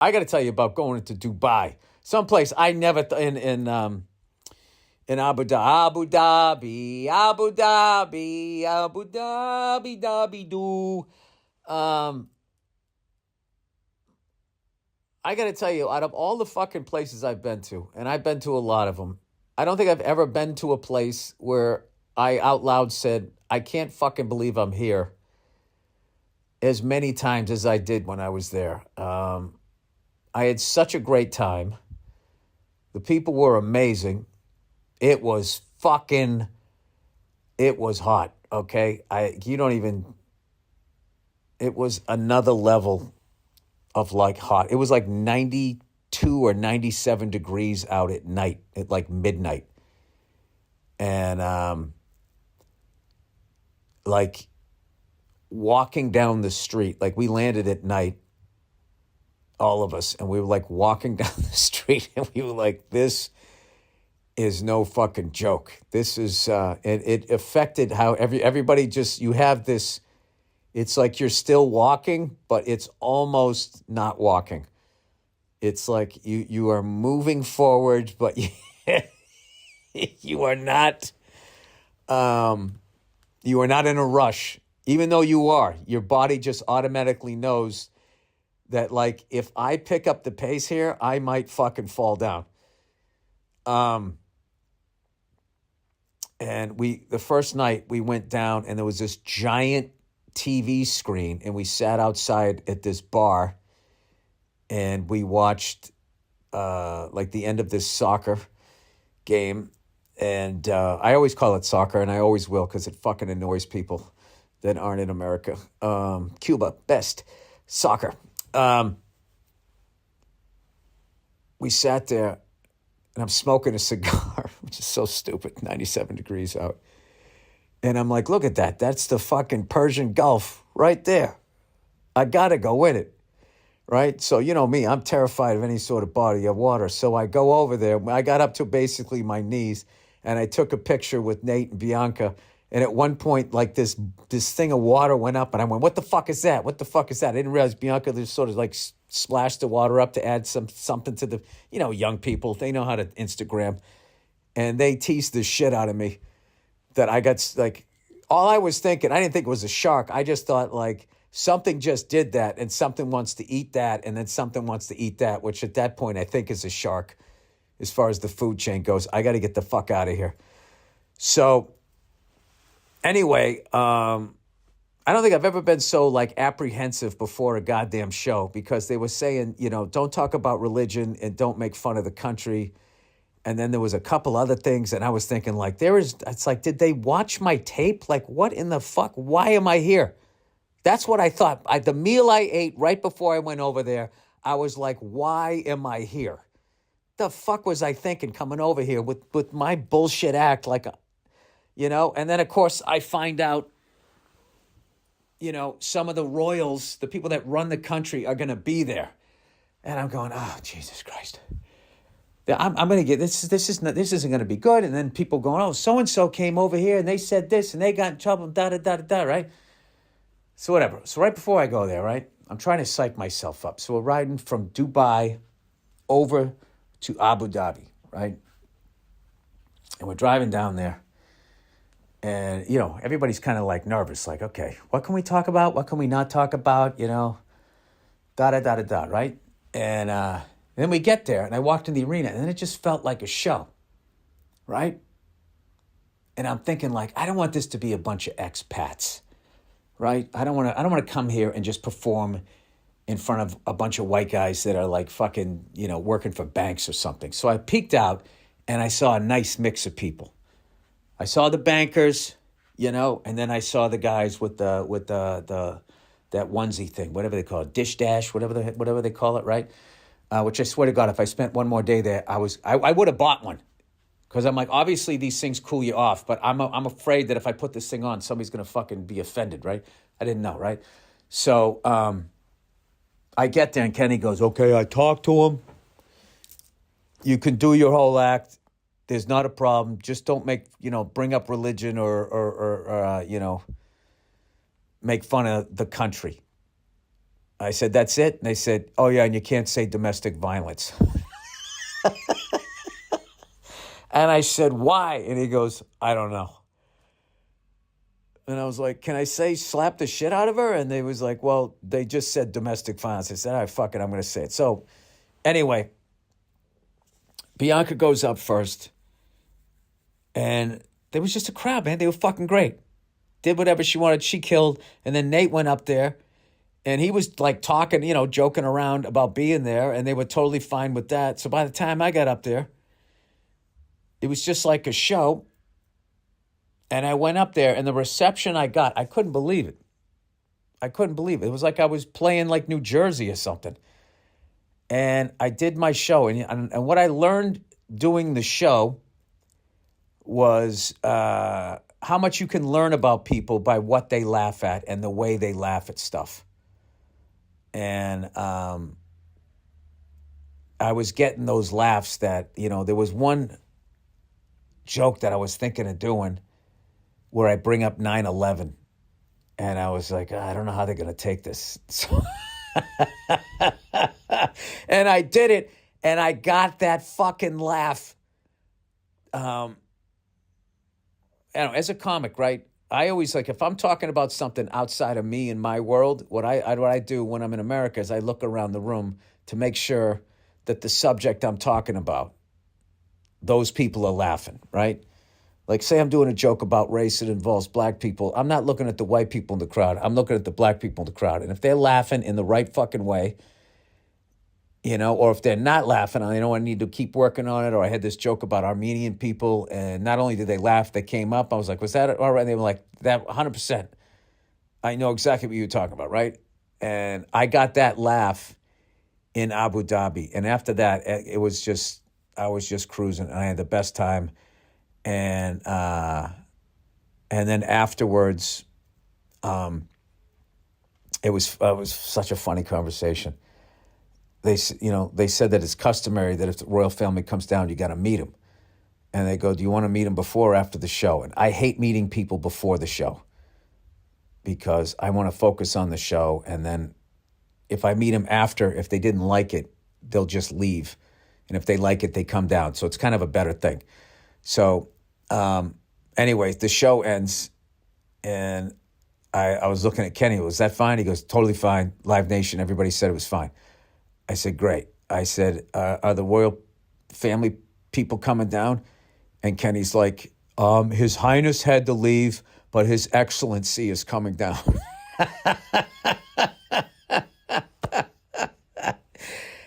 I got to tell you about going to Dubai, someplace I never in Abu Dhabi, Abu Dhabi, Abu Dhabi, Dhabi, do. Um, I got to tell you, out of all the fucking places I've been to, and I've been to a lot of them, I don't think I've ever been to a place where I out loud said, I can't fucking believe I'm here as many times as I did when I was there. I had such a great time. The people were amazing. It was it was hot, okay? It was another level of like hot. It was like 92 or 97 degrees out at night, at like midnight. And like walking down the street, like we landed at night, all of us, and we were like walking down the street and we were like, this is no fucking joke. This is, it affected how everybody just, you have this, it's like you're still walking, but it's almost not walking. It's like you are moving forward, but you are not, you are not in a rush. Even though you are, your body just automatically knows that, like, if I pick up the pace here, I might fucking fall down. And the first night we went down and there was this giant TV screen and we sat outside at this bar and we watched like the end of this soccer game. And I always call it soccer and I always will because it fucking annoys people that aren't in America. Cuba, best soccer. We sat there and I'm smoking a cigar, which is so stupid, 97 degrees out. And I'm like, look at that. That's the fucking Persian Gulf right there. I got to go in it, right? So, you know me, I'm terrified of any sort of body of water. So I go over there. I got up to basically my knees and I took a picture with Nate and Bianca. And at one point, like this thing of water went up and I went, what the fuck is that? What the fuck is that? I didn't realize Bianca just sort of like splashed the water up to add something to the, young people. They know how to Instagram. And they teased the shit out of me that I got, like, all I was thinking, I didn't think it was a shark. I just thought, like, something just did that and something wants to eat that and then something wants to eat that, which at that point I think is a shark as far as the food chain goes. I got to get the fuck out of here. So anyway, I don't think I've ever been so, like, apprehensive before a goddamn show because they were saying, don't talk about religion and don't make fun of the country. And then there was a couple other things, and I was thinking, like, it's like, did they watch my tape? Like, what in the fuck? Why am I here? That's what I thought. The meal I ate right before I went over there, I was like, why am I here? The fuck was I thinking coming over here with my bullshit act, like, And then, of course, I find out, some of the royals, the people that run the country are going to be there. And I'm going, oh, Jesus Christ. I'm going to get this isn't going to be good. And then people going, oh, so-and-so came over here and they said this and they got in trouble, da-da-da-da-da, right? So whatever. So right before I go there, right, I'm trying to psych myself up. So we're riding from Dubai over to Abu Dhabi, right? And we're driving down there. And, everybody's kind of like nervous, like, okay, what can we talk about? What can we not talk about? Da-da-da-da-da, right? And then we get there, and I walked in the arena, and then it just felt like a show, right? And I'm thinking, like, I don't want this to be a bunch of expats, right? I don't want to come here and just perform in front of a bunch of white guys that are like fucking, working for banks or something. So I peeked out, and I saw a nice mix of people. I saw the bankers, and then I saw the guys with the that onesie thing, whatever they call it, dish dash, whatever they call it, right? Which I swear to God, if I spent one more day there, I would have bought one, because I'm like, obviously these things cool you off, but I'm afraid that if I put this thing on, somebody's gonna fucking be offended, right? I didn't know, right? So I get there and Kenny goes, okay, I talked to him. You can do your whole act. There's not a problem. Just don't bring up religion or make fun of the country. I said, that's it? And they said, oh, yeah, and you can't say domestic violence. And I said, why? And he goes, I don't know. And I was like, can I say slap the shit out of her? And they was like, well, they just said domestic violence. I said, all right, fuck it, I'm going to say it. So anyway, Bianca goes up first. And there was just a crowd, man. They were fucking great. Did whatever she wanted. She killed. And then Nate went up there. And he was like talking, joking around about being there. And they were totally fine with that. So by the time I got up there, it was just like a show. And I went up there, and the reception I got, I couldn't believe it. I couldn't believe it. It was like I was playing like New Jersey or something. And I did my show. And what I learned doing the show was how much you can learn about people by what they laugh at and the way they laugh at stuff. And I was getting those laughs that, there was one joke that I was thinking of doing where I bring up 9/11. And I was like, I don't know how they're going to take this. So and I did it, and I got that fucking laugh. As a comic, right? I always if I'm talking about something outside of me and my world, what I do when I'm in America is I look around the room to make sure that the subject I'm talking about, those people are laughing, right? Like, say I'm doing a joke about race that involves black people. I'm not looking at the white people in the crowd. I'm looking at the black people in the crowd. And if they're laughing in the right fucking way, or if they're not laughing, I know I need to keep working on it. Or I had this joke about Armenian people, and not only did they laugh, they came up. I was like, was that all right? And they were like, that 100%. I know exactly what you're talking about, right? And I got that laugh in Abu Dhabi. And after that, I was just cruising, and I had the best time. And then afterwards, it was such a funny conversation. They said that it's customary that if the royal family comes down, you got to meet them. And they go, do you want to meet them before or after the show? And I hate meeting people before the show because I want to focus on the show. And then if I meet them after, if they didn't like it, they'll just leave. And if they like it, they come down. So it's kind of a better thing. So, anyways, the show ends, and I was looking at Kenny. Was that fine? He goes, totally fine. Live Nation, everybody said it was fine. I said, great. I said, are the royal family people coming down? And Kenny's like, His Highness had to leave, but His Excellency is coming down.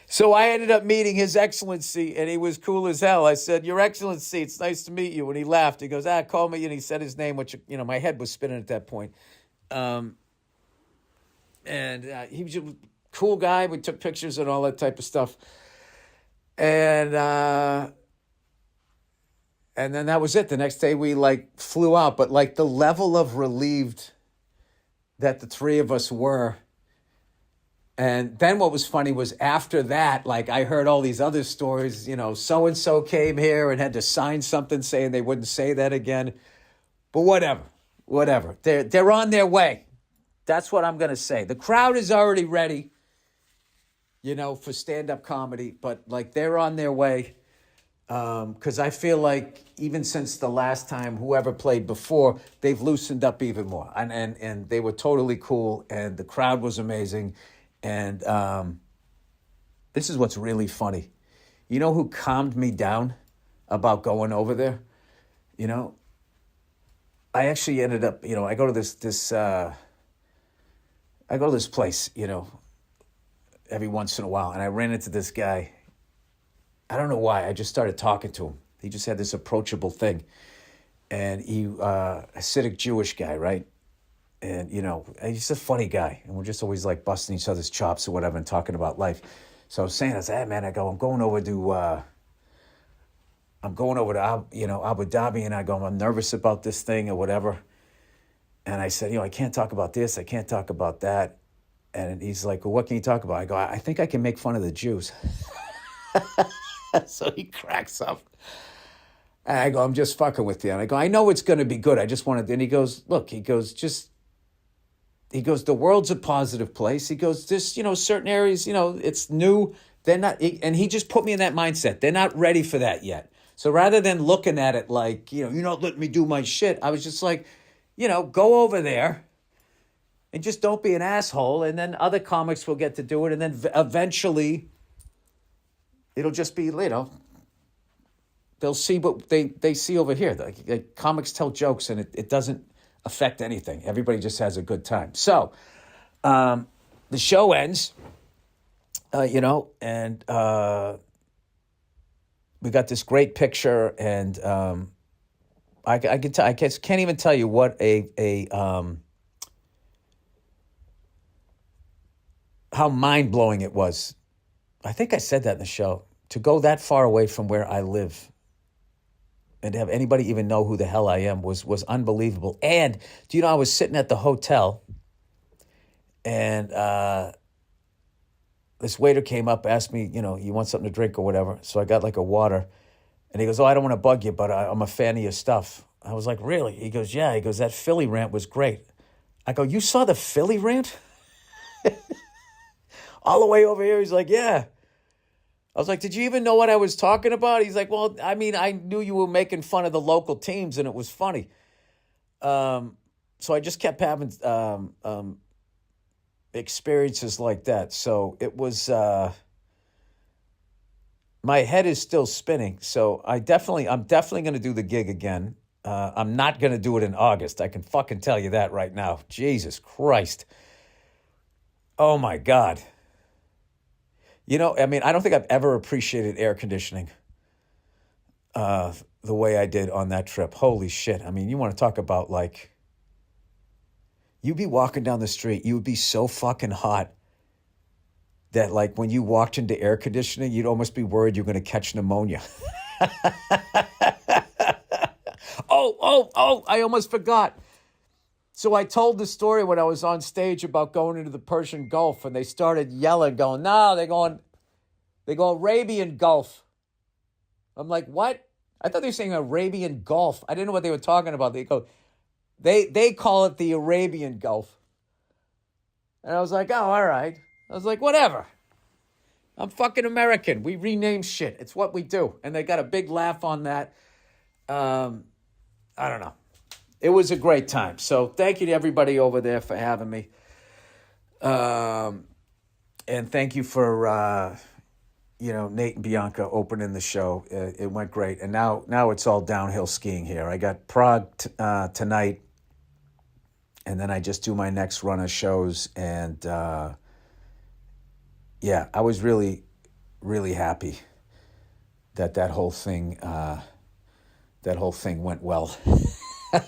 So I ended up meeting His Excellency, and he was cool as hell. I said, Your Excellency, it's nice to meet you. And he laughed. He goes, call me. And he said his name, which, my head was spinning at that point. And he was a cool guy. We took pictures and all that type of stuff. And then that was it. The next day we flew out. But the level of relieved that the three of us were. And then what was funny was after that, I heard all these other stories, so-and-so came here and had to sign something saying they wouldn't say that again. But whatever. They're on their way. That's what I'm going to say. The crowd is already ready, for stand-up comedy. But, they're on their way. Because I feel like even since the last time whoever played before, they've loosened up even more. And they were totally cool. And the crowd was amazing. And this is what's really funny. You know who calmed me down about going over there? I actually ended up, I go to this place, every once in a while. And I ran into this guy. I don't know why. I just started talking to him. He just had this approachable thing. And he, Hasidic Jewish guy, right? And, he's a funny guy. And we're just always busting each other's chops or whatever and talking about life. So I was saying, hey, man, I'm going over to Abu Dhabi. And I go, I'm nervous about this thing or whatever. And I said, I can't talk about this. I can't talk about that. And he's like, well, what can you talk about? I go, I think I can make fun of the Jews. So he cracks up. And I go, I'm just fucking with you. And I go, I know it's going to be good. I just wanted, and he goes, look, just he goes, the world's a positive place. He goes, this, certain areas, it's new. They're not, and he just put me in that mindset. They're not ready for that yet. So rather than looking at it like, you're not letting me do my shit, I was just like, go over there and just don't be an asshole. And then other comics will get to do it. And then eventually it'll just be, they'll see what they see over here. The comics tell jokes and it doesn't affect anything. Everybody just has a good time. So the show ends, and we got this great picture, and I can't even tell you what how mind-blowing it was. I think I said that in the show. To go that far away from where I live and to have anybody even know who the hell I am was unbelievable. And, do you know, I was sitting at the hotel, and this waiter came up, asked me, you want something to drink or whatever. So I got like a water. And he goes, oh, I don't want to bug you, but I'm a fan of your stuff. I was like, really? He goes, yeah. He goes, that Philly rant was great. I go, you saw the Philly rant? All the way over here? He's like, yeah. I was like, did you even know what I was talking about? He's like, well, I mean, I knew you were making fun of the local teams and it was funny. So I just kept having experiences like that. So it was, my head is still spinning. So I'm definitely going to do the gig again. I'm not going to do it in August. I can fucking tell you that right now. Jesus Christ. Oh my God. I mean, I don't think I've ever appreciated air conditioning the way I did on that trip. Holy shit. I mean, you want to talk about you'd be walking down the street, you would be so fucking hot that when you walked into air conditioning, you'd almost be worried you're going to catch pneumonia. Oh, I almost forgot. So I told the story when I was on stage about going into the Persian Gulf, and they started yelling, going, no, they go Arabian Gulf. I'm like, what? I thought they were saying Arabian Gulf. I didn't know what they were talking about. They call it the Arabian Gulf. And I was like, oh, all right. I was like, whatever. I'm fucking American. We rename shit. It's what we do. And they got a big laugh on that. I don't know. It was a great time. So thank you to everybody over there for having me. And thank you for, Nate and Bianca opening the show. It went great. And now it's all downhill skiing here. I got Prague tonight. And then I just do my next run of shows. And, I was really, really happy that whole thing went well.